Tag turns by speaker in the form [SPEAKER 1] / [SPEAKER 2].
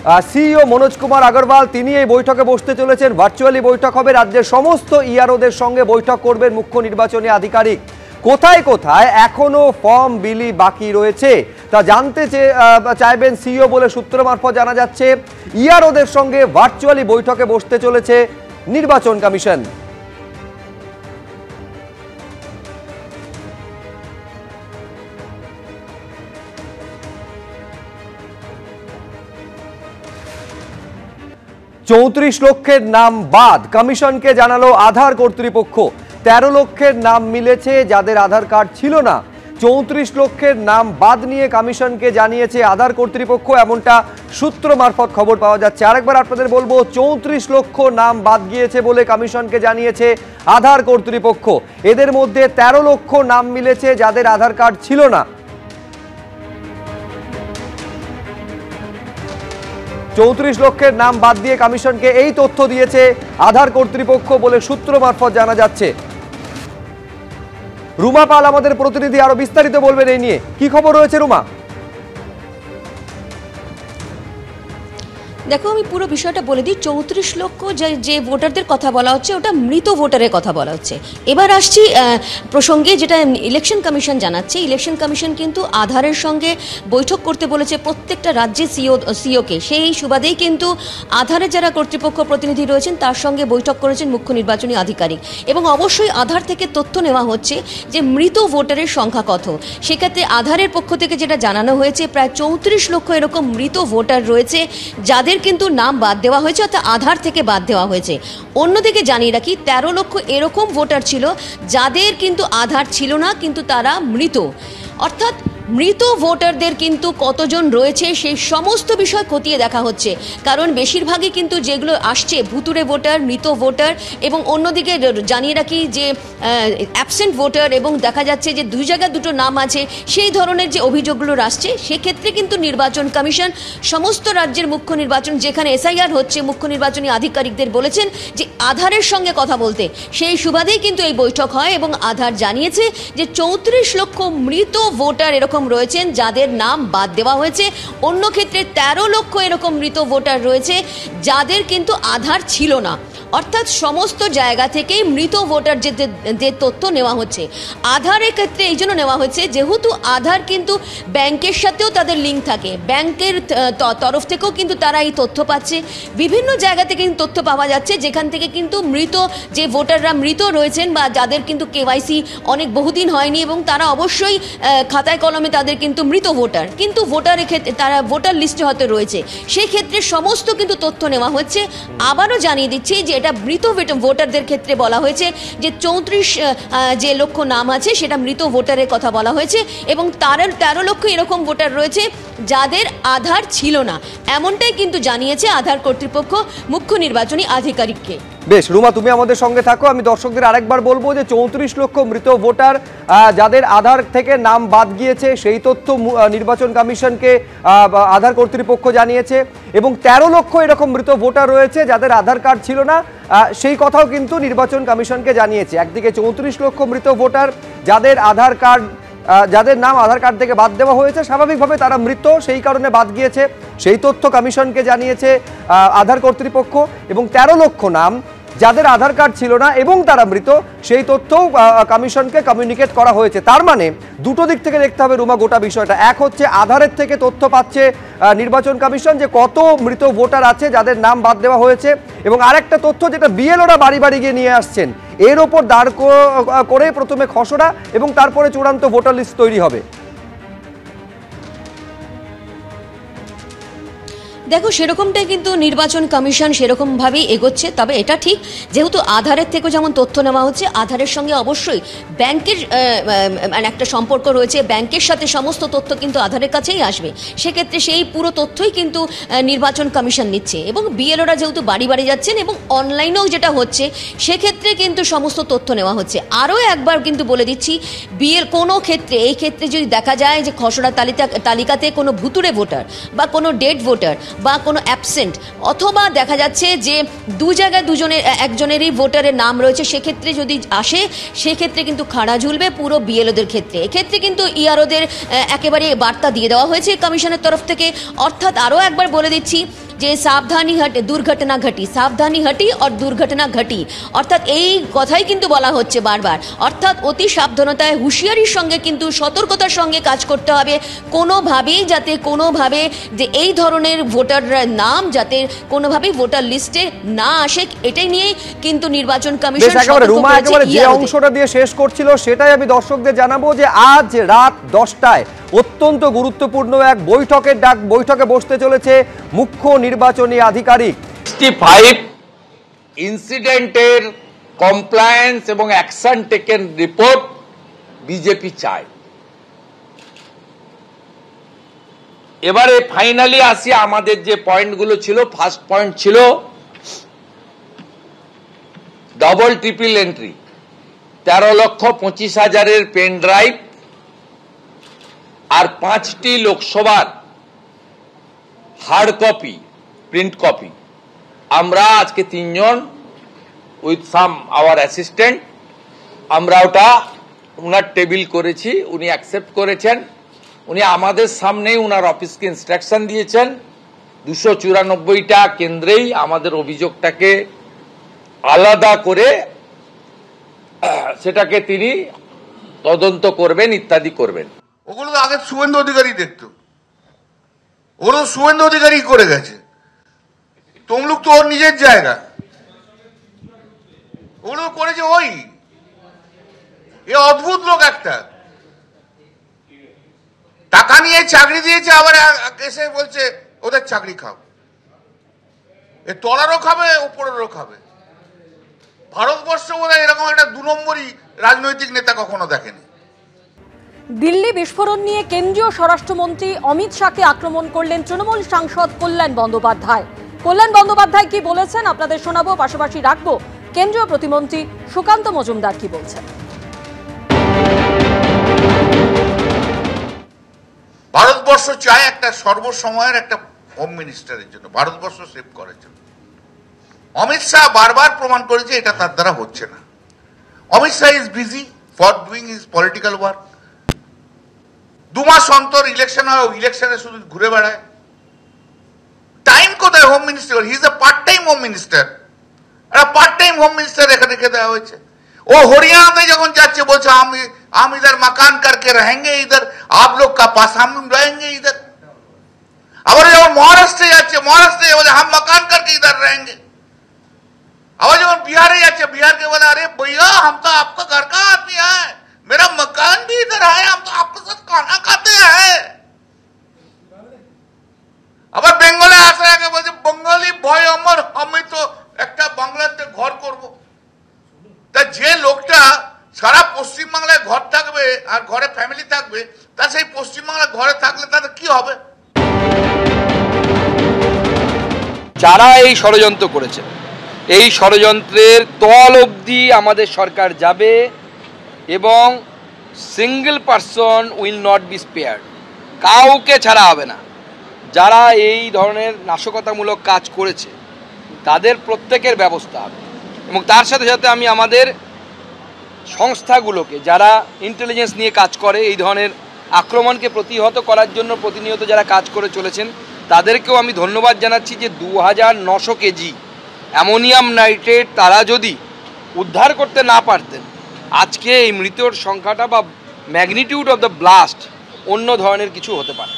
[SPEAKER 1] CEO Manoj Kumar Agarwal তিনি এই বৈঠকে বসতে চলেছেন। ভার্চুয়ালি বৈঠক হবে, রাজ্যের সমস্ত ইআরওদের সঙ্গে বৈঠক করবেন মুখ্য নির্বাচনী আধিকারিক। কোথায় কোথায় এখনো ফর্ম বিলি বাকি রয়েছে তা জানতে চাইবেন সিইও বলে সূত্র মারফত জানা যাচ্ছে। ইআরওদের সঙ্গে ভার্চুয়ালি বৈঠকে বসতে চলেছে নির্বাচন কমিশন। চৌত্রিশ লক্ষের নাম বাদ কমিশনকে জানালো আধার কর্তৃপক্ষ। 13 লক্ষের নাম মিলেছে যাদের আধার কার্ড ছিল না। 34 লক্ষের নাম বাদ নিয়ে কমিশনকে জানিয়েছে আধার কর্তৃপক্ষ, এমনটা সূত্র মারফত খবর পাওয়া যাচ্ছে। আরেকবার আপনাদের বলবো, 34 লক্ষ নাম বাদ গিয়েছে বলে কমিশনকে জানিয়েছে আধার কর্তৃপক্ষ। এদের মধ্যে 13 লক্ষ নাম মিলেছে যাদের আধার কার্ড ছিল না। 34 লক্ষের নাম বাদ দিয়ে কমিশনকে এই তথ্য দিয়েছে আধার কর্তৃপক্ষ বলে সূত্র মারফত জানা যাচ্ছে। রুমা পাল আমাদের প্রতিনিধি আরো বিস্তারিত বলবেন এই নিয়ে। কি খবর রয়েছে রুমা?
[SPEAKER 2] দেখো, আমি পুরো বিষয়টা বলে দিই। 34 লক্ষ যে ভোটারদের কথা বলা হচ্ছে ওটা মৃত ভোটারের কথা বলা হচ্ছে। এবার আসছি প্রসঙ্গে, যেটা ইলেকশন কমিশন জানাচ্ছে। ইলেকশন কমিশন কিন্তু আধারের সঙ্গে বৈঠক করতে বলেছে প্রত্যেকটা রাজ্যের সিওকে। সেই সুবাদেই কিন্তু আধারের যারা কর্তৃপক্ষ প্রতিনিধি রয়েছেন তার সঙ্গে বৈঠক করেছেন মুখ্য নির্বাচনী আধিকারিক। এবং অবশ্যই আধার থেকে তথ্য নেওয়া হচ্ছে যে মৃত ভোটারের সংখ্যা কত। সেক্ষেত্রে আধারের পক্ষ থেকে যেটা জানানো হয়েছে, প্রায় 34 লক্ষ এরকম মৃত ভোটার রয়েছে যাদের কিন্তু নাম বাদ দেওয়া হয়েছে, অর্থাৎ আধার থেকে বাদ দেওয়া হয়েছে। অন্যদিকে জানিয়ে রাখি, 13 লক্ষ এরকম ভোটার ছিল যাদের কিন্তু আধার ছিল না, কিন্তু তারা মৃত। অর্থাৎ মৃত ভোটারদের কিন্তু কতজন রয়েছে সেই সমস্ত বিষয় খতিয়ে দেখা হচ্ছে। কারণ বেশিরভাগই কিন্তু যেগুলো আসছে ভুতুড়ে ভোটার, মৃত ভোটার, এবং অন্যদিকে জানিয়ে রাখি যে অ্যাবসেন্ট ভোটার, এবং দেখা যাচ্ছে যে 2 জায়গায় 2টো নাম আছে, সেই ধরনের যে অভিযোগগুলো আসছে। সেক্ষেত্রে কিন্তু নির্বাচন কমিশন সমস্ত রাজ্যের মুখ্য নির্বাচন, যেখানে এসআইআর হচ্ছে, মুখ্য নির্বাচনী আধিকারিকদের বলেছেন যে আধারের সঙ্গে কথা বলতে। সেই সুবাদেই কিন্তু এই বৈঠক হয় এবং আধার জানিয়েছে যে 34 লক্ষ মৃত ভোটার এরকম রয়েছেন যাদের নাম বাদ দেওয়া হয়েছে। অন্য ক্ষেত্রে 13 লক্ষ এরকম মৃত ভোটার রয়েছে যাদের কিন্তু আধার ছিল না। অর্থাৎ সমস্ত জায়গা থেকেই মৃত ভোটার যে তথ্য নেওয়া হচ্ছে। আধারের ক্ষেত্রে এই জন্য নেওয়া হয়েছে যেহেতু আধার কিন্তু ব্যাংকের সাথেও তাদের লিঙ্ক থাকে, ব্যাংকের তরফ থেকেও কিন্তু তারা এই তথ্য পাচ্ছে। বিভিন্ন জায়গা থেকে তথ্য পাওয়া যাচ্ছে যেখান থেকে কিন্তু মৃত যে ভোটাররা মৃত রয়েছেন বা যাদের কিন্তু কেওয়াইসি অনেক বহুদিন হয়নি এবং তারা অবশ্যই খাতায় কলমে তাদের কিন্তু মৃত ভোটার, কিন্তু ভোটারের ক্ষেত্রে তারা ভোটার লিস্টে হয়তো রয়েছে। সেই ক্ষেত্রে সমস্ত কিন্তু তথ্য নেওয়া হচ্ছে। আবারও জানিয়ে দিচ্ছি যে এটা মৃত ভোটারদের ক্ষেত্রে বলা হয়েছে যে 34 যে লক্ষ নাম আছে সেটা মৃত ভোটারের কথা বলা হয়েছে, এবং 13 লক্ষ এরকম ভোটার রয়েছে যাদের আধার ছিল না। এমনটাই কিন্তু জানিয়েছে আধার কর্তৃপক্ষ মুখ্য নির্বাচনী আধিকারিককে।
[SPEAKER 1] বেশ রুমা, তুমি আমাদের সঙ্গে থাকো। আমি দর্শকদের আরেকবার বলবো যে 34 লক্ষ মৃত ভোটার যাদের আধার থেকে নাম বাদ গিয়েছে সেই তথ্য নির্বাচন কমিশনকে আধার কর্তৃপক্ষ জানিয়েছে, এবং 13 লক্ষ এরকম মৃত ভোটার রয়েছে যাদের আধার কার্ড ছিল না, সেই কথাও কিন্তু নির্বাচন কমিশনকে জানিয়েছে। একদিকে 34 লক্ষ মৃত ভোটার যাদের নাম আধার কার্ড থেকে বাদ দেওয়া হয়েছে, স্বাভাবিকভাবে তারা মৃত, সেই কারণে বাদ গিয়েছে, সেই তথ্য কমিশনকে জানিয়েছে আধার কর্তৃপক্ষ। এবং 13 লক্ষ নাম যাদের আধার কার্ড ছিল না এবং তারা মৃত, সেই তথ্যও কমিশনকে কমিউনিকেট করা হয়েছে। তার মানে দুটো দিক থেকে দেখতে হবে রুমা গোটা বিষয়টা। এক হচ্ছে আধারের থেকে তথ্য পাচ্ছে নির্বাচন কমিশন যে কত মৃত ভোটার আছে যাদের নাম বাদ দেওয়া হয়েছে, এবং আরেকটা তথ্য যেটা বিএলওরা বাড়ি বাড়ি গিয়ে নিয়ে আসছেন, এর ওপর দাঁড় করে প্রথমে খসড়া এবং তারপরে চূড়ান্ত ভোটার লিস্ট তৈরি হবে।
[SPEAKER 2] দেখো, সেরকমটাই কিন্তু নির্বাচন কমিশন সেরকমভাবেই এগোচ্ছে। তবে এটা ঠিক, যেহেতু আধারের থেকেও যেমন তথ্য নেওয়া হচ্ছে, আধারের সঙ্গে অবশ্যই ব্যাংকের একটা সম্পর্ক রয়েছে, ব্যাংকের সাথে সমস্ত তথ্য কিন্তু আধারের কাছেই আসবে। সেক্ষেত্রে সেই পুরো তথ্যই কিন্তু নির্বাচন কমিশন নিচ্ছে, এবং বিএলওরা যেহেতু বাড়ি বাড়ি যাচ্ছেন এবং অনলাইনেও যেটা হচ্ছে, সেক্ষেত্রে কিন্তু সমস্ত তথ্য নেওয়া হচ্ছে। আরও একবার কিন্তু বলে দিচ্ছি, কোনো ক্ষেত্রে এই ক্ষেত্রে যদি দেখা যায় যে খসড়া তালিকাতে কোনো ভুতুড়ে ভোটার বা কোনো ডেড ভোটার বা কোনো অ্যাবসেন্ট, অথবা দেখা যাচ্ছে যে 2 জায়গায় একজনেরই ভোটারের নাম রয়েছে, সেক্ষেত্রে যদি আসে সেক্ষেত্রে কিন্তু খাড়া ঝুলবে পুরো বিএলওদের ক্ষেত্রে। এক্ষেত্রে কিন্তু ইআরওদের একেবারে বার্তা দিয়ে দেওয়া হয়েছে কমিশনের তরফ থেকে। অর্থাৎ আরও একবার বলে দিচ্ছি যে সাবধানী দুর্ঘটনা ঘটি, সাবধানী ঘটি আর দুর্ঘটনা ঘটি, অর্থাৎ এই কথাই কিন্তু বলা হচ্ছে বারবার। অর্থাৎ অতি সাবধানতায় হুঁশিয়ারির সঙ্গে কিন্তু সতর্কতার সঙ্গে কাজ করতে হবে, কোনোভাবেই যাতে কোনোভাবে যে এই ধরনের ভোটাররা নাম যাতে কোনোভাবেই ভোটার লিস্টে না আসে, এটাই নিয়ে কিন্তু নির্বাচন কমিশন
[SPEAKER 1] রুমা একেবারে যে অংশটা দিয়ে শেষ করছিল সেটাই আমি দর্শকদের জানাবো যে আজ রাত 10টায় অত্যন্ত গুরুত্বপূর্ণ এক বৈঠকে বসতে চলেছে মুখ্য নির্বাচনী আধিকারিক।
[SPEAKER 3] 65 ইনসিডেন্টের কমপ্লায়েন্স এবং অ্যাকশন টেকেন রিপোর্ট বিজেপি চায়। এবারে ফাইনালি আসি আমাদের যে পয়েন্টগুলো ছিল। ফার্স্ট পয়েন্ট ছিল double triple entry, 13,25,000 pen drive আর 5টি লোকসভার হার্ড কপি, প্রিন্ট কপি। আমরা আজকে 3 জন উইথ সাম আওয়ার অ্যাসিস্ট্যান্ট আমরা ওটা উনার টেবিল করেছি, উনি অ্যাকসেপ্ট করেছেন। উনি আমাদের সামনেই উনার অফিসকে ইনস্ট্রাকশন দিয়েছেন 294টা কেন্দ্রেই আমাদের অভিযোগটাকে আলাদা করে সেটাকে তিনি তদন্ত করবেন, ইত্যাদি করবেন।
[SPEAKER 4] ওগুলো তো আগে শুভেন্দু অধিকারী দেখতো, ওরা শুভেন্দু অধিকারী করে গেছে। তমলুক তো ওর নিজের জায়গা, ওগুলো করেছে ওই। এ অদ্ভুত লোক একটা, টাকা নিয়ে চাকরি দিয়েছে, আবার এসে বলছে ওদের চাকরি খাও। এ তলারও খাবে, উপরেরও খাবে। ভারতবর্ষ বোধহয় এরকম একটা 2 নম্বরই রাজনৈতিক নেতা কখনো দেখেনি।
[SPEAKER 5] দিল্লি বিস্ফোরণ নিয়ে কেন্দ্রীয় স্বরাষ্ট্রমন্ত্রী অমিত শাহকে আক্রমণ করলেন তৃণমূল সাংসদ কল্যাণ বন্দ্যোপাধ্যায়। কল্যাণ বন্দ্যোপাধ্যায় কি বলেছেন আপনাদের শোনাবো, পাশাপাশি রাখবো কেন্দ্রীয় প্রতিমন্ত্রী সুকান্ত মজুমদার কি বলছেন।
[SPEAKER 4] ভারতবর্ষ চায় একটা সর্বসময়ের একটা হোম মিনিস্টারের জন্য, ভারতবর্ষ সেভ করার জন্য। অমিত শাহ বারবার প্রমাণ করেছে এটা তার দ্বারা হচ্ছে না। Amit Shah is busy for doing his political work. 2 মাস অন্তর ইলেকশন হয়, ইলেকশনে শুধু ঘুরে বেড়ায়। টাইম কোথায় home minister? He is a part time home minister. একটা পার্ট টাইম হোম মিনিস্টার এখানে রেখে দেওয়া হয়েছে। ও হরিয়ানাতে যখন যাচ্ছে বলছে हम इधर मकान करके रहेंगे, इधर आप लोग का पास हम रहेंगे इधर। আবার যখন মহারাষ্ট্রে যাচ্ছে, মহারাষ্ট্রে বলে हम मकान करके इधर रहेंगे। আবার যখন बिहार যাচ্ছে, बिहार के बोला अरे भैया हम तो आपका घर का आदमी है, मेरा मकान भी इधर है, हम तो आपके साथ खाना खाते हैं। আবার বেঙ্গলে আসার আগে বলছে বঙ্গালী ভয় আমার, আমি তো একটা বাংলাতে ঘর করব। তা যে লোকটা সারা পশ্চিমবাংলায় ঘর থাকবে আর ঘরে ফ্যামিলি থাকবে, তা সেই পশ্চিমবাংলায় ঘরে থাকলে তাদের কি হবে?
[SPEAKER 6] যারা এই ষড়যন্ত্র করেছে, এই ষড়যন্ত্রের তল অবধি আমাদের সরকার যাবে এবং single person will not be spared, কাউকে ছাড়া হবে না। যারা এই ধরনের নাশকতামূলক কাজ করেছে তাদের প্রত্যেকের ব্যবস্থা হবে। এবং তার সাথে সাথে আমি আমাদের সংস্থাগুলোকে, যারা ইন্টেলিজেন্স নিয়ে কাজ করে, এই ধরনের আক্রমণকে প্রতিহত করার জন্য প্রতিনিয়ত যারা কাজ করে চলেছেন, তাদেরকেও আমি ধন্যবাদ জানাচ্ছি যে 2900 কেজি অ্যামোনিয়াম নাইট্রেট তারা যদি উদ্ধার করতে না পারতেন, আজকে এই মৃতের সংখ্যাটা বা ম্যাগনিটিউড অফ দ্য ব্লাস্ট অন্য ধরনের কিছু হতে পারে।